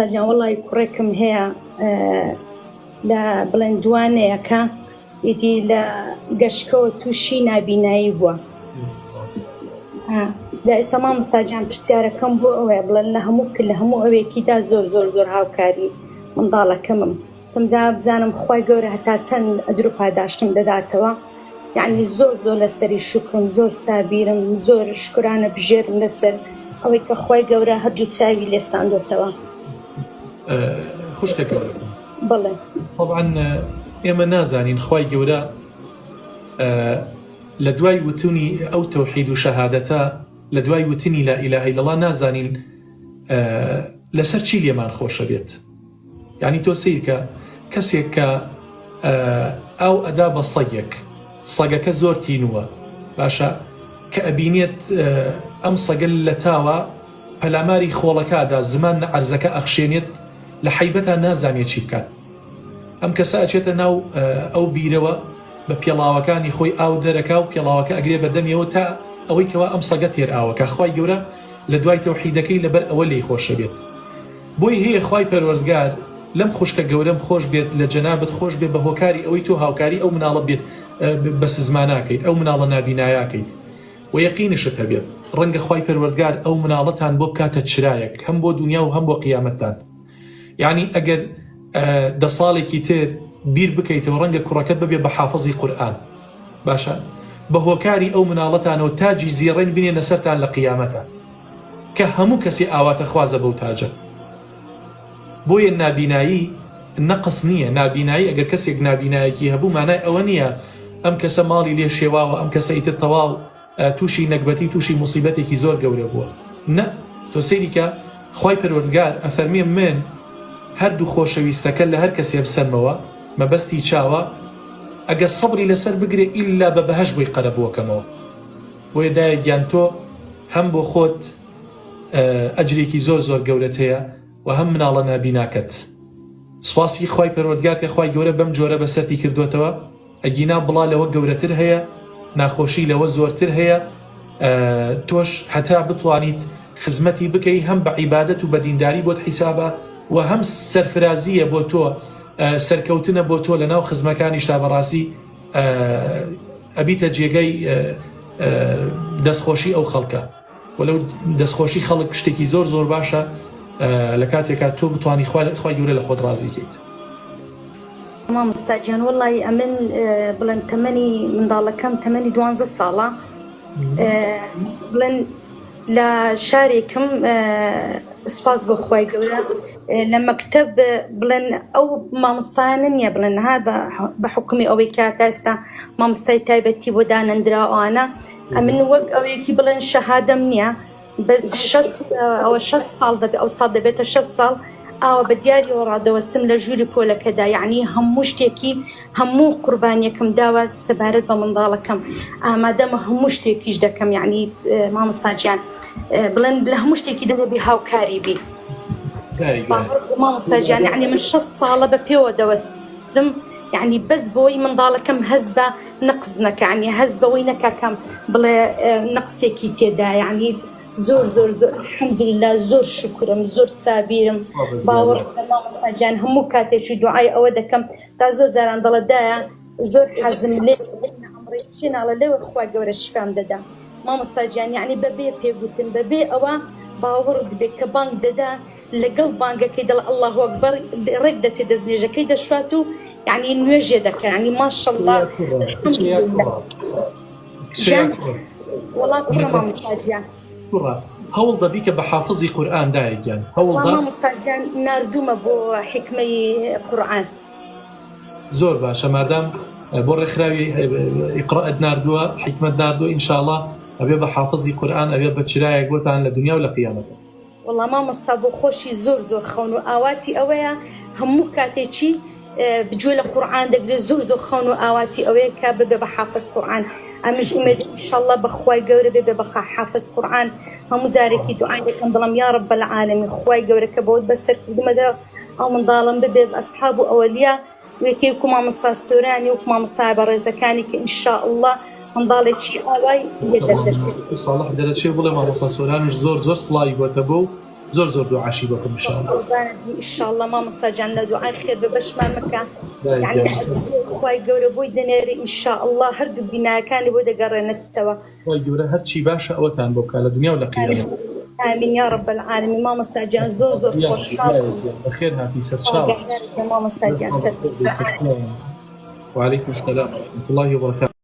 مامۆستاجان وەڵی کوڕێکم هەیە لە بڵندوانەیەکە ئیدی لە گەشتکەوە تووشی نابینایی بووە. لە ئێستا مامۆستاجان پرسیارەکەم بۆ ئەوەیە بڵێن لە هەموو ئەوەیەکیدا زۆر هاوکاری منداڵەکەمم تەمجا بزانم خوای گەورە هەتا چەند ئەجر و پاداشتم دەداتەوە، یعنی زۆر لەسەری شکرم، زۆر سابیرم، زۆر شکرانە بژێرم لەسەر ئەوەی کە خوای گەورە هەردوو چاوی لێستاندۆتەوە. خوشکە گەورە بڵێ طبعاً ئێمە نازانین خوای گەورە لە دوای وتنی ئەو تەوحید و شەهادەتە، لە دوای وتنی لا ئیلاهە ئیلەڵڵا نازانین لەسەر چی لێمان خۆشە بێت. یعنی تۆ سیرکە کەسێک کە ئەو ئەدا بە سەگێک، سەگەکە زۆر تینووە، باشە کە ئەبینێت ئەم سەگەل لە تاوە پەلاماری خۆڵەکەدا زمان عەرزەکە ئەخشێنێت لە حەیبەتە نازانێت چی بکات. ئەم کەسە ئەچێتە ناو ئەو بیرەوە بە پێڵاوەکانی خۆی ئاو دەرەکا و پێڵاوەکە ئەگرێ بەدەمیەوە تا ئەوەی کەوا ئەم سەگە تێر ئاوەکە خوای گەورە لە دوای تەوحیدەکەی لەبەر ئەوە لێی خۆشە بێت. بۆی هەیە خوای پەروەردگار لەم خوشکە گەورەم خۆش بێت، لە جەنابەت خۆش بێت بە هۆکاری ئەوەی تۆ هاوکاری ئەو مناڵە بێت بە سزماناکەیت، ئەو مناڵە نابینایاکەیت و یەقینشت هەبێت ڕەنگە خوای پەروەردگار ئەو مناڵەتان بۆ بکاتە چرایەک هەم بۆ دنیا و هەم بۆ قیامەتتان. یعنی ئەگەر 10 ساڵێکی تر بیر بکەیتەوە ڕەنگە کوڕەکەت ببێ بە حافظی قورئان، باشە بە هۆکاری ئەو مناڵەتانەوە تاجی زیڕین بینێنە سەرتان لە قیامەتە کە هەموو کەسی ئاواتە خوازە بەو تاجە. بۆیە نابینایی نەقص نییە. نابینایی ئەگەر کەسێک نابینایەکی هەبوو مانای ئەوە نییە ئەم کەسە ماڵی لێ شێواوە، ئەم کەسە ئیتر تەواو تووشی نەکبەتی تووشی موسیبەتێکی زۆر گەورە بووە. نە، تۆ سەیریکە خوای پەروەردگار ئەفەرمێ من هەردوو خۆشەویستەکە لە هەر کەسێ بسەرمەوە مەبەستی چاوە ئەگە سەبری لەسەر بگرێ ئیلا بە بەهەشت بۆی قەرە بووەکەمەوە. بۆیە دایە گیان تۆ هەم بۆ خۆت ئەجرێکی زۆر گەورەت هەیە و هەم مناڵە نابیناکەت. سواسی خوای پەروەردگار کە خوای گەورە بەم جۆرە بەسەرتی کردوتەوە، ئەگینا بڵا لەوە گەورەتر هەیە، ناخۆشی لەوە زۆرتر هەیە، تۆش هەتا بتوانیت خزمەتی بکەی هەم بە عیبادەت و بە دینداری بۆت حیسابە و هەم سەرفرازیە بۆ تۆ، سەرکەوتنە بۆ تۆ لە ناو خزمەکانیشتا بەڕاستی ئەبیتە جێگەی دەستخۆشی ئەو خەڵکە. وەلەو دەستخۆشی خەڵک شتێکی زۆر باشە لە کاتێکا تۆ بتوانی خوای گەورە لە خۆت ڕازی کەیت. مامۆستاجان وەڵی ئەمن بڵێن تەمەنی منداڵەکەم تەمەنی 12 ساڵە، بڵێن لە شارێکم سپاس بۆ خوای گەورە لە مەکتەب بڵێن ئەو مامۆستایانە نییە بڵێن ها بە حکمی ئەوەی کە ئێستا مامۆستای تایبەتی بۆ دانەندراوانە، ئەمن وەک ئەوەیەکی بڵێن شەهادەم نییە، بەس 6 ساڵ دەبێت، ئەو ساڵ دەبێتە 6 ساڵ ئاوە بە دیاریەوە ڕادەوەستم لە ژووری پۆلەکەدا، یعنی هەموو شتێکی هەموو قوربانیەکەم داوە سەبارەت بە منداڵەکەم، ئامادەمە هەموو شتێکیش دەکەم. یعنی مامۆستاجیان بڵێن لە هەموو شتێکی دەبێ هاوکاری بی. مامۆستاجیان یعنی من 6 ساڵە بە پێوە دەوەستم، یعنی بەس بۆی منداڵەکەم هەز بە نەقز نەکە، یعنی هەز بەوەی نەکەکەم بڵێ نەقسێکی تێدا، یعنی زۆر الحەمدولله زۆر شکرم، زۆر سابیرم، باوەڕ بە مامۆستاجان هەموو کاتێکی دوعای ئەوە دەکەم تا زۆر جاران دەڵێدایە زۆر حەزم لێ ئەمڕێناڵە لەوە خوا گەورە شیفام دەدا. مامۆستاجان یعنی بەبێ پێگوتن بەبێ ئەوە باوەڕ دەبێت کە بانگ دەدا لەگەڵ بانگەکەی دەڵ ئەڵڵاهو ئەکبەر ڕێک دەچێت دەستنێژەکەی دەشوات و یعنی نوێژێ دەکە، یعنی ماشەڵڵا وەڵا کوڕە مامۆستاجان هەوڵ دەبی کە بە حافظی قورئان دایگیان مامۆستاجان ناردوومە بۆ حکمەی قورئان. زۆر باشە مادام بۆ ڕێکخراوی ئیقرائەت ناردووە، حکمت ناردووە، ئینشاءڵڵا ئەبێ بە حافظی قورئان ئەبێ بە چرایەک بۆتان لە دنیا و لە قیامەتە. وەڵا مامۆستا بۆ خۆشی زۆر خەون و ئاواتی ئەوەیە هەموو کاتێکی بجوێ لە قورئان دەگرێت، زۆر خەون و ئاواتی ئەوەیە کە ببێ بە حافظ قورئان. ئەمش ئومێدی ئینشاءڵڵا بەخوای گەورە بێ بە حافظ قورئان هەموو جارێکی دوعای دەکەم دڵم یا رب العالمین خوای گەورە کە بەوت بەسەر کردومەدا ئەو منداڵم ببێت ئەسحاب و ئەوەلیا وەکی وەکو مامۆستا سۆرانی وەکو مامۆستا بەڕێزەکانی کە ئینشاءڵڵا منداڵێکی ئاوای ساڵح دەرەچێ بڵێ مامۆستا سۆرانش زۆر سڵاوی بۆتە بۆ زۆر دوعاشی بۆکەم انشاءالله. ان شاء الله مامۆستا گیان لە دوعای خێر بە بەشمان مەکە، لا یعنی يجوز. خوای گەورە بۆی دەنێری ان شاء الله هەردوو بیناکانی بۆ دەگەڕێنێتەوە. خۆی گەورە هەرچی باشە ئەوەتان بۆ بکات لە دنیا و لە قیامەت. آمين يا رب العالمين. مامۆستا گیان زۆر خۆشحاڵ بەخێر هاتی سەرچاو. مامۆستا گیان سەرچاو. وعليكم السلام ورحمة الله وبركاته.